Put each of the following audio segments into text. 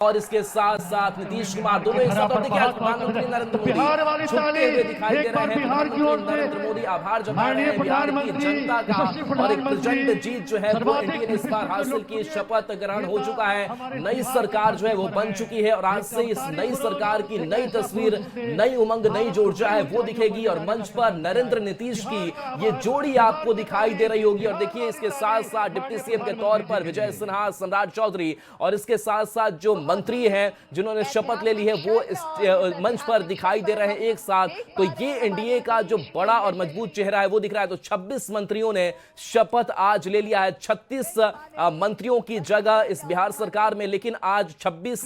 और इसके साथ साथ नीतीश कुमार दोनों एक साथ। और देखिए आज प्रधानमंत्री नरेंद्र मोदी झुकते हुए दिखाई दे रहे हैं। प्रधानमंत्री नरेंद्र मोदी आभार जता रहे हैं बिहार की जनता का और एक प्रचंड जीत जो है वो एनडीए ने इस बार हासिल की। शपथ ग्रहण हो चुका है, नई सरकार जो है वो बन चुकी है और आज से इस नई सरकार की नई तस्वीर, नई उमंग, नई ऊर्जा है वो दिखेगी और मंच पर नरेंद्र नीतीश की ये जोड़ी आपको दिखाई दे रही होगी। और देखिए इसके साथ साथ डिप्टी सीएम के तौर पर विजय सिन्हा, सम्राट चौधरी और इसके साथ साथ जो मंत्री हैं जिन्होंने शपथ ले ली है वो इस मंच पर दिखाई दे रहे हैं एक साथ। तो ये एनडीए का जो बड़ा और मजबूत चेहरा है वो दिख रहा है। तो 26 मंत्रियों ने शपथ आज ले लिया है, 36 मंत्रियों की जगह इस बिहार सरकार में, लेकिन आज 26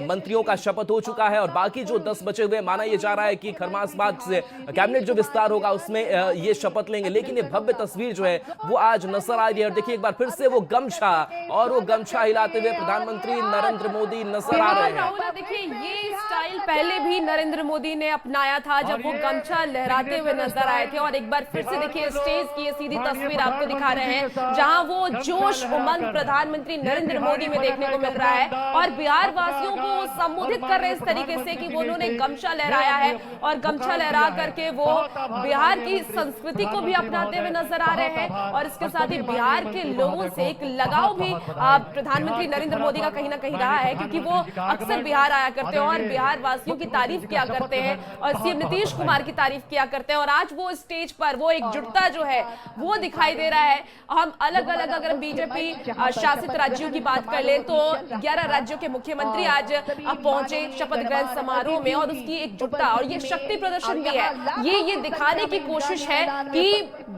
मंत्रियों का शपथ हो चुका है और बाकी जो 10 बचे हुए माना यह जा रहा है कि खरमासबाद से कैबिनेट जो विस्तार होगा उसमें ये शपथ लेंगे। लेकिन ये भव्य तस्वीर जो है वो आज नजर आ रही है और देखिए एक बार फिर से वो गमछा हिलाते हुए प्रधानमंत्री नरेंद्र मोदी नजर आ रहे हैं। देखिए ये स्टाइल पहले भी नरेंद्र मोदी ने अपनाया था जब वो गमछा लहराते हुए नजर आए थे और एक बार फिर से देखिए स्टेज की ये सीधी तस्वीर आपको दिखा रहे हैं जहां वो जोश उमंग प्रधानमंत्री नरेंद्र मोदी में देखने को मिल रहा है और बिहार वासियों को संबोधित कर रहे हैं इस तरीके से कि वो उन्होंने गमछा लहराया है और गमछा लहरा करके वो बिहार की संस्कृति को भी अपनाते हुए नजर आ रहे हैं और इसके साथ ही बिहार के लोगों से एक लगाव भी प्रधानमंत्री नरेंद्र मोदी का कहीं ना कहीं रहा है क्योंकि वो अक्सर बिहार आया करते हैं और बिहार वासियों की तारीफ किया करते हैं और सीएम नीतीश कुमार की तारीफ किया करते हैं और आज वो स्टेज पर वो एकजुटता जो है वो दिखाई दे रहा है। हम अलग अलग अगर बीजेपी शासित राज्यों की बात कर ले तो 11 राज्यों के मुख्यमंत्री आज पहुंचे शपथ ग्रहण समारोह में और उसकी एकजुटता और ये शक्ति प्रदर्शन भी है। ये दिखाने की कोशिश है कि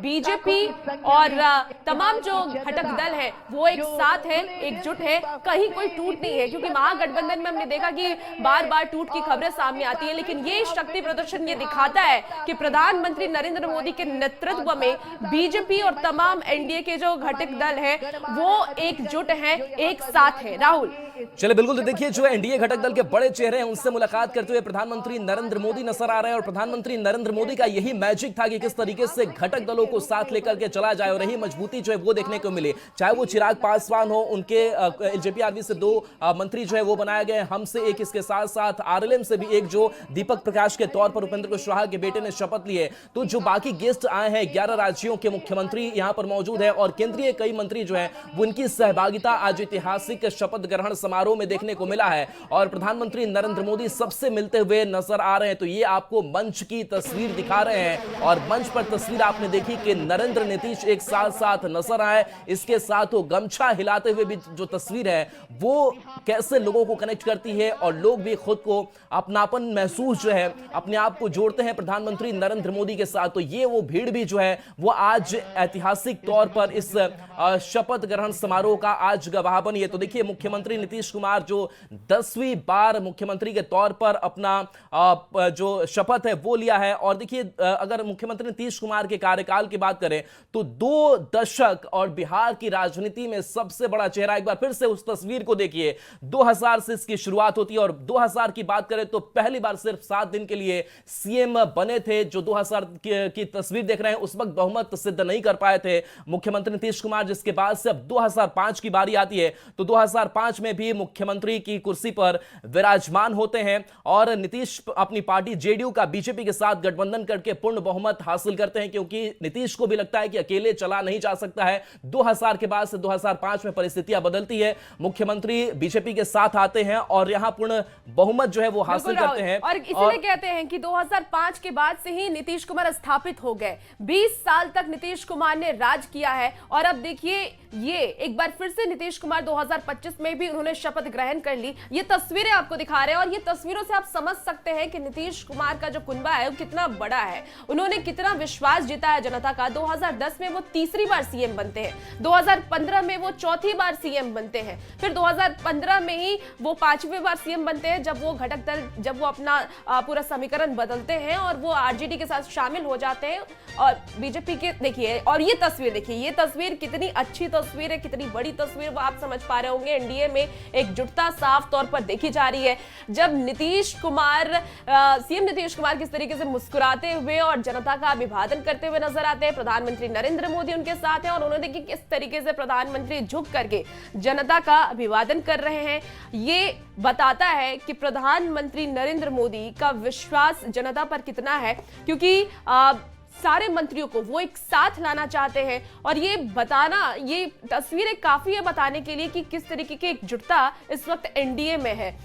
बीजेपी और तमाम जो घटक दल है वो एक साथ है, एकजुट है, कहीं कोई टूट नहीं है क्योंकि महागठबंधन में हमने देखा कि बार बार टूट की खबरें सामने आती है। लेकिन ये शक्ति प्रदर्शन ये दिखाता है कि प्रधानमंत्री नरेंद्र मोदी के नेतृत्व में बीजेपी और तमाम एनडीए के जो घटक दल है वो एकजुट है, एक साथ है। राहुल चले बिल्कुल, तो देखिए जो एनडीए घटक दल के बड़े चेहरे हैं उनसे मुलाकात करते हुए प्रधानमंत्री नरेंद्र मोदी नजर आ रहे हैं और प्रधानमंत्री नरेंद्र मोदी का यही मैजिक था कि किस तरीके से घटक दलों को साथ लेकर के चला जाए और यही मजबूती जो है वो देखने को मिले। चाहे वो चिराग पासवान हो, उनके एलजेपी आरवी से 2 मंत्री जो है वो बनाए गए, हमसे एक, इसके साथ साथ आरएलएम से भी एक जो दीपक प्रकाश के तौर पर उपेंद्र कुशवाहा के बेटे ने शपथ ली है। तो जो बाकी गेस्ट आए हैं 11 राज्यों के मुख्यमंत्री यहां पर मौजूद है और केंद्रीय कई मंत्री जो है उनकी सहभागिता आज ऐतिहासिक शपथ ग्रहण समारोह में देखने को मिला है और प्रधानमंत्री नरेंद्र मोदी सबसे मिलते हुए नजर आ रहे हैं। तो ये आपको मंच की तस्वीर दिखा रहे हैं और मंच पर तस्वीर आपने देखी कि नरेंद्र नीतीश एक साथ साथ नजर आए, इसके साथ वो गमछा हिलाते हुए भी जो तस्वीर है वो कैसे लोगों को कनेक्ट करती है और लोग भी खुद को अपनापन महसूस जो है अपने आप को जोड़ते हैं प्रधानमंत्री नरेंद्र मोदी के साथ। तो ये वो भीड़ भी जो है वो आज ऐतिहासिक तौर पर इस शपथ ग्रहण समारोह का आज गवाह बनी है। तो देखिए मुख्यमंत्री नीतीश कुमार जो 10वीं बार मुख्यमंत्री के तौर पर अपना जो शपथ है वो लिया है और देखिए अगर मुख्यमंत्री नीतीश कुमार के कार्यकाल की बात करें तो 2 दशक और बिहार की राजनीति में सबसे बड़ा चेहरा। एक बार फिर से उस तस्वीर को देखिए, 2000 से इसकी शुरुआत होती है और 2000 की बात करें तो पहली बार सिर्फ 7 दिन के लिए सीएम बने थे। जो 2000 की तस्वीर देख रहे हैं उस वक्त बहुमत सिद्ध नहीं कर पाए थे मुख्यमंत्री नीतीश कुमार, जिसके बाद से अब 2005 की बारी आती है तो 2005 में भी मुख्यमंत्री की कुर्सी पर विराजमान होते हैं और नीतीश अपनी पार्टी जेडीयू का बीजेपी के साथ गठबंधन करके पूर्ण बहुमत हासिल करते हैं क्योंकि नीतीश को भी लगता है कि अकेले चला नहीं जा सकता है। 2000 के बाद से 2005 में परिस्थितियां बदलती है, मुख्यमंत्री बीजेपी के साथ आते हैं और यहां पूर्ण बहुमत जो है वो हासिल करते हैं और इसीलिए कहते हैं कि 2005 के बाद से ही नीतीश कुमार स्थापित हो गए। 20 साल तक नीतीश कुमार ने राज किया है और अब देखिए ये एक बार फिर से नीतीश कुमार 2025 में भी उन्होंने शपथ ग्रहण कर ली। ये तस्वीरें आपको दिखा रहे हैं और ये तस्वीरों से आप समझ सकते हैं कि नीतीश कुमार का जो कुनबा है वो कितना बड़ा है, उन्होंने कितना विश्वास जीता है जनता का। 2010 में वो तीसरी बार सीएम बनते हैं, 2015 में वो चौथी बार सीएम बनते हैं, फिर 2015 में ही वो 5वीं बार सीएम बनते हैं जब वो घटक दल जब वो अपना पूरा समीकरण बदलते हैं और वो आरजेडी के साथ शामिल हो जाते हैं और बीजेपी के देखिए और ये तस्वीर देखिए, ये तस्वीर कितनी अच्छी तस्वीर है, कितनी बड़ी तस्वीर वो आप समझ पा रहे होंगे। एनडीए में एकजुटता साफ तौर पर देखी जा रही है। जब सीएम नीतीश कुमार किस तरीके से मुस्कुराते हुए और जनता का अभिवादन करते हुए नजर आते हैं, प्रधानमंत्री नरेंद्र मोदी उनके साथ हैं और उन्होंने देखिए किस तरीके से प्रधानमंत्री झुक करके जनता का अभिवादन कर रहे हैं। ये बताता है कि प्रधानमंत्री नरेंद्र मोदी का विश्वास जनता पर कितना है, क्योंकि सारे मंत्रियों को वो एक साथ लाना चाहते हैं और ये तस्वीरें काफी है बताने के लिए कि किस तरीके की एकजुटता इस वक्त एनडीए में है।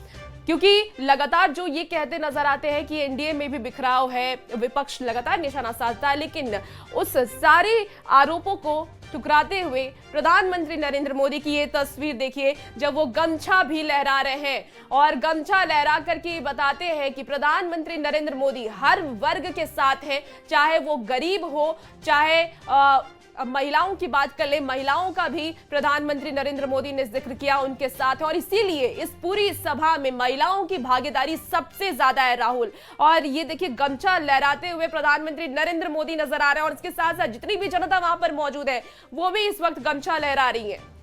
क्योंकि लगातार जो ये कहते नजर आते हैं कि एनडीए में भी बिखराव है, विपक्ष लगातार निशाना साधता है, लेकिन उस सारे आरोपों को ठुकराते हुए प्रधानमंत्री नरेंद्र मोदी की ये तस्वीर देखिए, जब वो गमछा भी लहरा रहे हैं और गमछा लहरा करके बताते हैं कि प्रधानमंत्री नरेंद्र मोदी हर वर्ग के साथ हैं, चाहे वो गरीब हो, चाहे महिलाओं की बात कर ले, महिलाओं का भी प्रधानमंत्री नरेंद्र मोदी ने जिक्र किया, उनके साथ है और इसीलिए इस पूरी सभा में महिलाओं की भागीदारी सबसे ज्यादा है राहुल। और ये देखिए गमछा लहराते हुए प्रधानमंत्री नरेंद्र मोदी नजर आ रहे हैं और इसके साथ साथ जितनी भी जनता वहां पर मौजूद है वो भी इस वक्त गमछा लहरा रही है।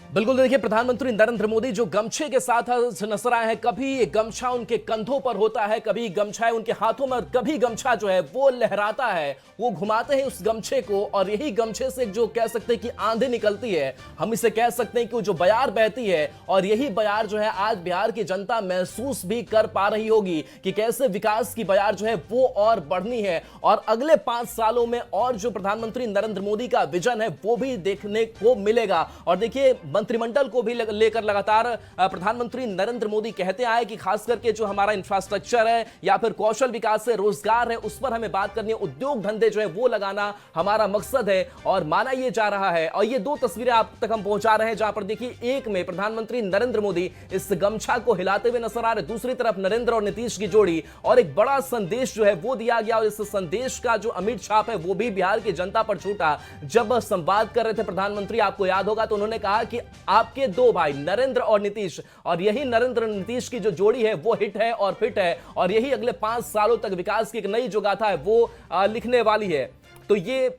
बिल्कुल देखिए, प्रधानमंत्री नरेंद्र मोदी जो गमछे के साथ नजर आए हैं, कभी गमछा उनके कंधों पर होता है, कभी गमछा उनके हाथों में और कभी गमछा जो है वो लहराता है, वो घुमाते हैं उस गमछे को और यही गमछे से जो कह सकते हैं कि आंधी निकलती है, हम इसे कह सकते हैं कि जो बयार बहती है और यही बयार जो है आज बिहार की जनता महसूस भी कर पा रही होगी कि कैसे विकास की बयार जो है वो और बढ़नी है और अगले 5 सालों में और जो प्रधानमंत्री नरेंद्र मोदी का विजन है वो भी देखने को मिलेगा। और देखिए मंत्रिमंडल को भी लेकर लगातार प्रधानमंत्री नरेंद्र मोदी कहते आए कि खास करके जो हमारा इंफ्रास्ट्रक्चर है या फिर कौशल विकास है, रोजगार है, उस पर हमें बात करनी है, उद्योग धंधे जो है वो लगाना हमारा मकसद है और माना ये जा रहा है। और ये 2 तस्वीरें आप तक हम पहुंचा रहे हैं जहां पर देखिए एक में प्रधानमंत्री नरेंद्र मोदी इस गमछा को हिलाते हुए नजर आ रहे, दूसरी तरफ नरेंद्र और नीतीश की जोड़ी और एक बड़ा संदेश जो है वो दिया गया और इस संदेश का जो अमिट छाप है वो भी बिहार की जनता पर छूटा। जब संवाद कर रहे थे प्रधानमंत्री, आपको याद होगा तो उन्होंने कहा कि आपके 2 भाई नरेंद्र और नीतीश, और यही नरेंद्र नीतीश की जो जोड़ी है वो हिट है और फिट है और यही अगले 5 सालों तक विकास की एक नई जो गाथा है वो लिखने वाली है। तो ये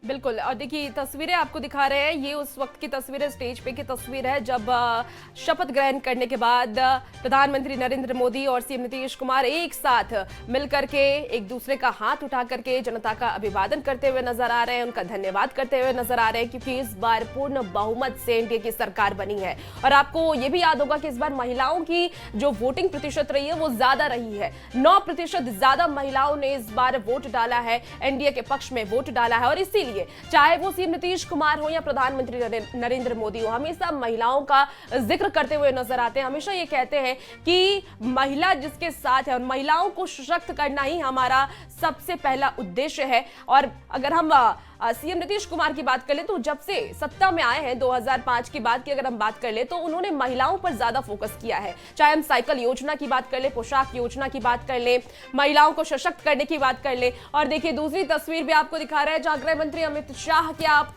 बिल्कुल, और देखिए तस्वीरें आपको दिखा रहे हैं, ये उस वक्त की तस्वीरें, स्टेज पे की तस्वीर है जब शपथ ग्रहण करने के बाद प्रधानमंत्री नरेंद्र मोदी और सीएम नीतीश कुमार एक साथ मिलकर के एक दूसरे का हाथ उठा करके जनता का अभिवादन करते हुए नजर आ रहे हैं, उनका धन्यवाद करते हुए नजर आ रहे हैं, क्योंकि इस बार पूर्ण बहुमत से एनडीए की सरकार बनी है। और आपको ये भी याद होगा कि इस बार महिलाओं की जो वोटिंग प्रतिशत रही है वो ज्यादा रही है, 9% ज्यादा महिलाओं ने इस बार वोट डाला है, एनडीए के पक्ष में वोट डाला है। और इसीलिए चाहे वो सीएम नीतीश कुमार हो या प्रधानमंत्री नरेंद्र मोदी हो, हमेशा महिलाओं का जिक्र करते हुए नजर आते हैं, हमेशा ये कहते हैं कि महिला जिसके साथ है और महिलाओं को सशक्त करना ही हमारा सबसे पहला उद्देश्य है। और अगर हम सीएम नीतीश कुमार की बात कर ले तो जब से सत्ता में आए हैं 2005 की बात की अगर हम बात कर ले तो उन्होंने महिलाओं पर ज्यादा फोकस किया है, चाहे हम साइकिल योजना की बात कर ले, पोशाक योजना की बात कर ले, महिलाओं को सशक्त करने की बात कर ले। और देखिए दूसरी तस्वीर भी आपको दिखा रहा है जहां गृह मंत्री अमित शाह की आप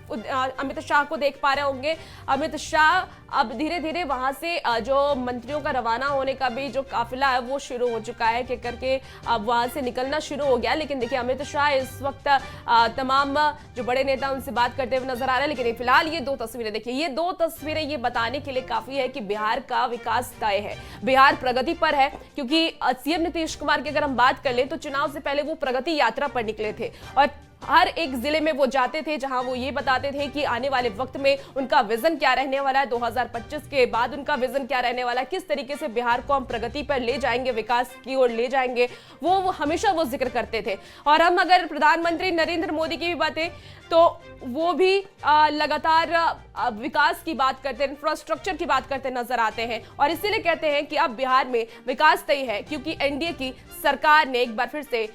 अमित शाह को देख पा रहे होंगे। अमित शाह अब धीरे धीरे वहां से जो मंत्रियों का रवाना होने का भी जो काफिला है वो शुरू हो चुका है कि करके अब वहां से निकलना शुरू हो गया। लेकिन देखिए अमित शाह इस वक्त तमाम जो बड़े नेता उनसे बात करते हुए नजर आ रहे हैं। लेकिन फिलहाल ये 2 तस्वीरें देखिए, ये 2 तस्वीरें ये बताने के लिए काफी है कि बिहार का विकास तय है, बिहार प्रगति पर है। क्योंकि सीएम नीतीश कुमार की अगर हम बात कर ले तो चुनाव से पहले वो प्रगति यात्रा पर निकले थे और हर एक जिले में वो जाते थे जहां वो ये बताते थे कि आने वाले वक्त में उनका विजन क्या रहने वाला है, 2025 के बाद उनका विजन क्या रहने वाला है, किस तरीके से बिहार को हम प्रगति पर ले जाएंगे, विकास की ओर ले जाएंगे, वो हमेशा वो जिक्र करते थे। और हम अगर प्रधानमंत्री नरेंद्र मोदी की भी बातें तो वो भी लगातार विकास की बात करते हैं, इंफ्रास्ट्रक्चर की बात करते नजर आते हैं और इसीलिए कहते हैं कि अब बिहार में विकास तय है, क्योंकि एनडीए की सरकार ने एक बार फिर से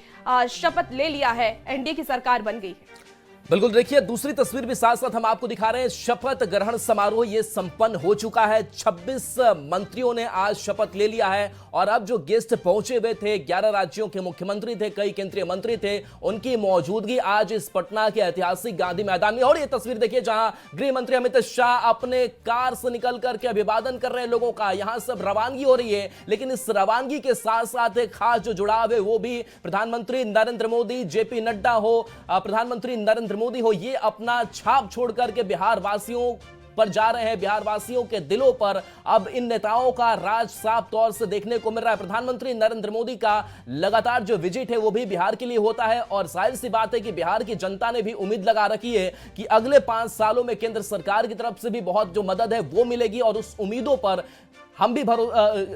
शपथ ले लिया है, एनडीए की सरकार बन गई। बिल्कुल देखिए दूसरी तस्वीर भी साथ साथ हम आपको दिखा रहे हैं, शपथ ग्रहण समारोह ये संपन्न हो चुका है, 26 मंत्रियों ने आज शपथ ले लिया है और अब जो गेस्ट पहुंचे हुए थे, 11 राज्यों के मुख्यमंत्री थे, कई केंद्रीय मंत्री थे, उनकी मौजूदगी आज इस पटना के ऐतिहासिक गांधी मैदान में। और ये तस्वीर देखिए जहां गृह मंत्री अमित शाह अपने कार से निकल करके अभिवादन कर रहे हैं लोगों का, यहां सब रवानगी हो रही है। लेकिन इस रवानगी के साथ साथ एक खास जो जुड़ाव है वो भी प्रधानमंत्री नरेंद्र मोदी, जेपी नड्डा हो, प्रधानमंत्री नरेंद्र मोदी हो, ये अपना छाप छोड़ करके बिहार वासियों पर जा रहे हैं। बिहार वासियों के दिलों पर अब इन नेताओं का राज साफ तौर से देखने को मिल रहा है। प्रधानमंत्री नरेंद्र मोदी का लगातार जो विजिट है वो भी बिहार के लिए होता है और जाहिर सी बात है कि बिहार की जनता ने भी उम्मीद लगा रखी है कि अगले 5 सालों में केंद्र सरकार की तरफ से भी बहुत जो मदद है वो मिलेगी और उस उम्मीदों पर हम भी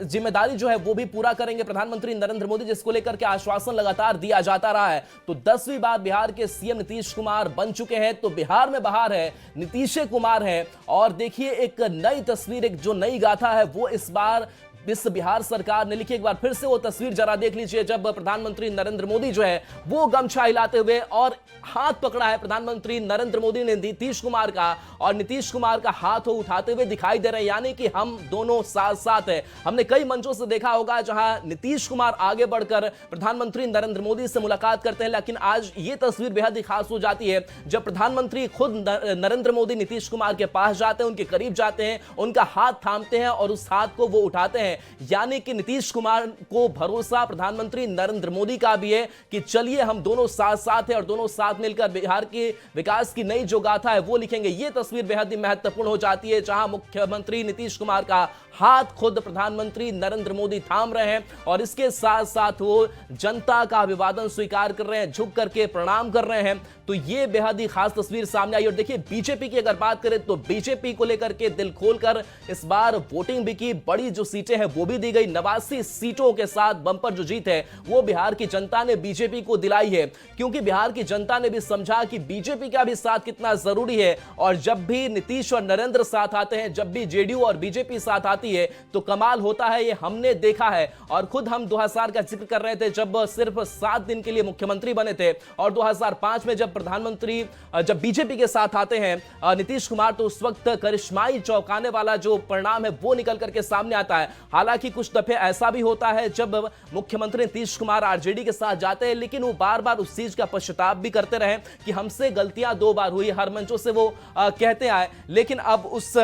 जिम्मेदारी जो है वो भी पूरा करेंगे। प्रधानमंत्री नरेंद्र मोदी जिसको लेकर के आश्वासन लगातार दिया जाता रहा है। तो 10वीं बार बिहार के सीएम नीतीश कुमार बन चुके हैं। तो बिहार में बहार है, नीतीश कुमार है और देखिए एक नई तस्वीर, एक जो नई गाथा है वो इस बार इस बिहार सरकार ने लिखी। एक बार फिर से वो तस्वीर जरा देख लीजिए जब प्रधानमंत्री नरेंद्र मोदी जो है वो गमछा हिलाते हुए और हाथ पकड़ा है प्रधानमंत्री नरेंद्र मोदी ने नीतीश कुमार का और नीतीश कुमार का हाथ उठाते हुए दिखाई दे रहे हैं, यानी कि हम दोनों साथ साथ हैं। हमने कई मंचों से देखा होगा जहां नीतीश कुमार आगे बढ़कर प्रधानमंत्री नरेंद्र मोदी से मुलाकात करते हैं, लेकिन आज ये तस्वीर बेहद ही खास हो जाती है जब प्रधानमंत्री खुद नरेंद्र मोदी नीतीश कुमार के पास जाते हैं, उनके करीब जाते हैं, उनका हाथ थामते हैं और उस हाथ को वो उठाते हैं। यानी कि नीतीश कुमार को भरोसा प्रधानमंत्री नरेंद्र मोदी का भी है कि चलिए हम दोनों साथ साथ हैं और दोनों साथ मिलकर बिहार के विकास की नई जो गाथा है वो लिखेंगे। ये तस्वीर बेहद ही महत्वपूर्ण हो जाती है जहां मुख्यमंत्री नीतीश कुमार का हाथ खुद प्रधानमंत्री नरेंद्र मोदी थाम रहे हैं और इसके साथ साथ वो जनता का अभिवादन स्वीकार कर रहे हैं, झुक करके प्रणाम कर रहे हैं। तो ये बेहद ही खास तस्वीर सामने आई। और देखिए बीजेपी की अगर बात करें तो बीजेपी को लेकर के दिल खोलकर इस बार वोटिंग भी की, बड़ी जो सीटें हैं वो भी दी गई। 89 सीटों के साथ बंपर जो जीत है वो बिहार की जनता ने बीजेपी को दिलाई है, क्योंकि बिहार की जनता ने भी समझा कि बीजेपी का भी साथ कितना जरूरी है। और जब भी नीतीश और नरेंद्र साथ आते हैं, जब भी जेडीयू और बीजेपी साथ आती है तो कमाल होता है, ये हमने देखा है। और खुद हम 2000 का जिक्र कर रहे थे जब सिर्फ 7 दिन के लिए मुख्यमंत्री बने थे और 2005 में जब बीजेपी के साथ आते हैं नीतीश कुमार तो उस वक्त करिश्माई चौंकाने वाला जो परिणाम है वो निकल करके सामने आता है। हालांकि कुछ दफे ऐसा भी होता है जब मुख्यमंत्री नीतीश कुमार आरजेडी के साथ जाते हैं लेकिन वो बार बार उस चीज का पश्चाताप भी करते रहे कि हमसे गलतियां 2 बार हुई, हर मंचों से वो कहते आए। लेकिन अब उस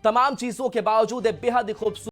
तमाम चीजों के बावजूद बेहद खूबसूरत